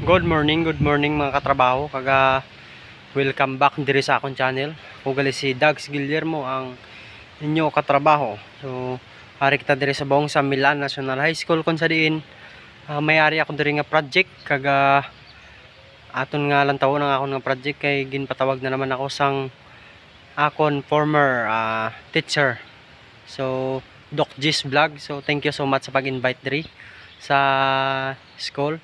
Good morning mga katrabaho. Welcome back diri sa akong channel. Ako gali si Dags Guillermo ang inyo katrabaho. So, hari kita diri sa Bong sa Milan National High School kung sa diin may-ari ako diri nga project aton nga lang tawo ng akong nga project kay ginpatawag na naman ako sang akon former teacher. So, Doc G's Vlog. So, thank you so much sa pag-invite diri sa school.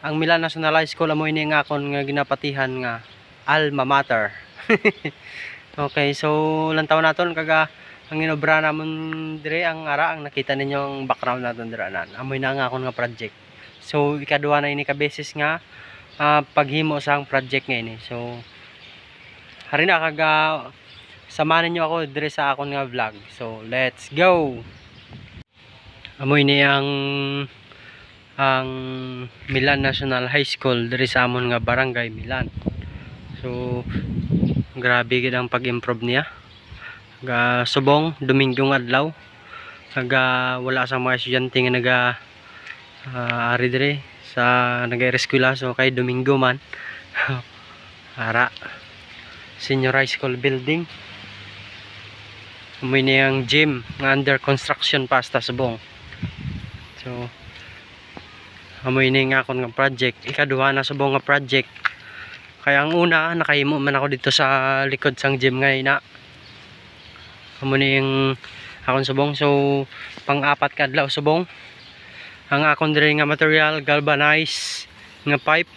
Ang Milan National High School amo ini nga akon nga ginapatihan nga alma mater. Okay, so lantaw naton ang inobra namon dire ang ara ang nakita ninyo ang background naton dire anan. Amoy na nga akon nga project. So ikaduha na ini ka beses nga paghimo sa ang project nga ini. So hari na samahan niyo ako dire sa akon nga vlog. So let's go. Amoy ni ang Milan National High School diri sa amon nga barangay Milan. So grabe gid ang pag-improve niya. Subong Dominggo adlaw. Wala sa mga estudyante nga ari dire sa nag-eskwela, so kay Domingo man. Ara Senior High School building. May niyang gym nga under construction pa sa subong. So amoy ini nga akong nga project, ikaduha na subong nga project. Kaya ang una nakahimo man ako dito sa likod sang gym nga ina. Amoy ni yung akong subong. So pang-apat ka adlaw subong ang akong diri nga material, galvanized nga pipe.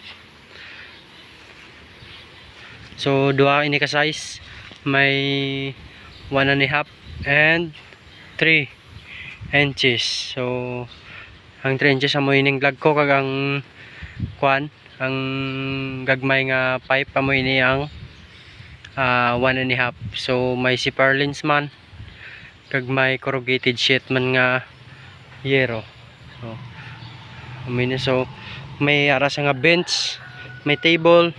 So duha ini ka size, may 1.5 and 3 inches. So ang 3 inches amo ining vlog ko kag ang ang gagmay nga pipe amo ini ang 1.5. So may zipper lens man kag may corrugated sheet man nga yero. So amo ini, so may aras nga bench, may table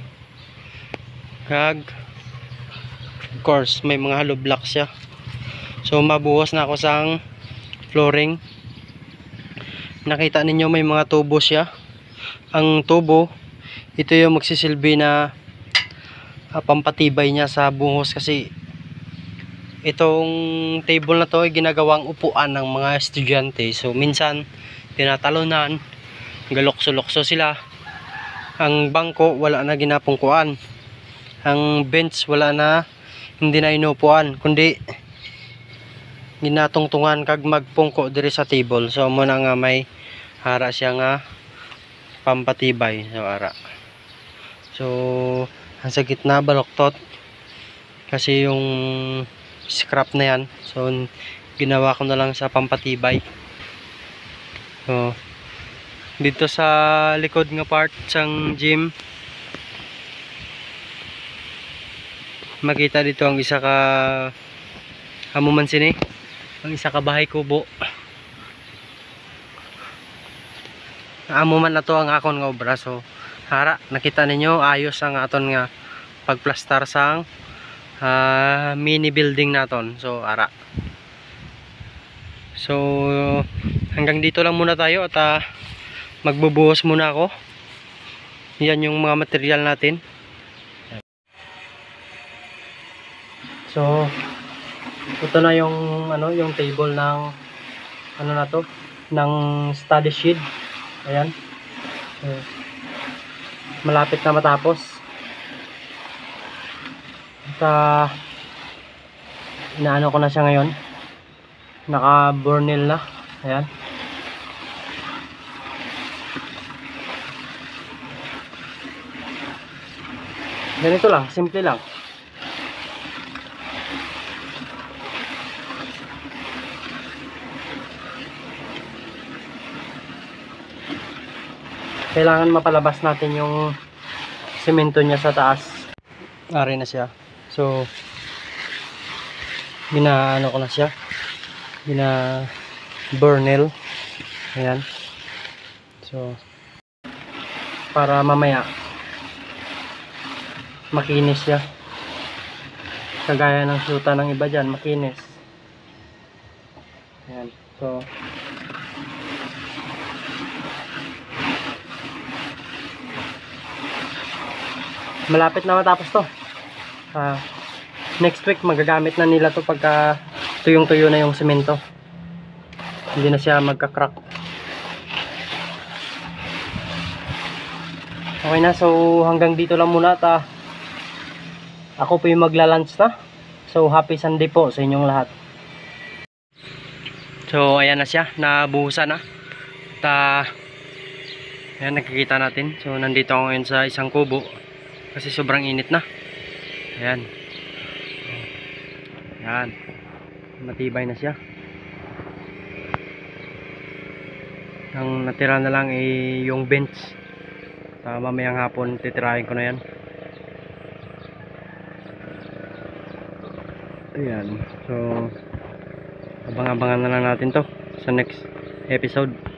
kag of course may mga hollow block siya. So mabuhos na ako sang flooring. Nakita ninyo may mga tubo siya. Ang tubo, ito yung magsisilbi na pampatibay niya sa buhos, kasi itong table na to ay ginagawang upuan ng mga estudyante. So minsan tinatalunan, galokso-lokso sila. Ang bangko wala na ginapungkuan. Ang bench wala na, hindi na inupuan, kundi ginatungtungan kag magpungko diri sa table. So muna nga may hara siya nga pampatibay. So ara, so ang sa gitna baloktot kasi yung scrap na yan, so ginawa ko na lang sa pampatibay. So dito sa likod nga part sang gym, makita dito ang isa ka hamuman sini, ang isa ka bahay kubo. Amo man na to ang akon nga obra. So hara, nakita ninyo ayos ang aton nga pagplastar sang mini building naton. So ara, so hanggang dito lang muna tayo at magbubuhos muna ako. Yan yung mga material natin. So ito na yung yung table ng na to, ng study sheet. Ayan. So, malapit na matapos. At inaano ko na siya ngayon. Naka-burnel na. Ayan. Ganito lang, simple lang. Kailangan mapalabas natin yung semento niya sa taas. Ari na siya. So ginaano ko na siya, burnel. Ayan. So para mamaya makinis siya, kagaya ng suta ng iba dyan, makinis. Ayan. So malapit na matapos to. Next week magagamit na nila to pagka tuyong-tuyo na yung semento. Hindi na siya magka-crack. Okay na, so hanggang dito lang muna at ako po yung magla-lunch na. So happy Sunday po sa inyong lahat. So ayan na siya, nabuhusan na. At ayan, nakikita natin. So nandito ako ngayon sa isang kubo kasi sobrang init na. Ayan. Ayan. Matibay na siya. Ang natira na lang ay yung bench. Mamayang hapon titirahin ko na yan. Ayan. So abang-abangan na lang natin to sa next episode.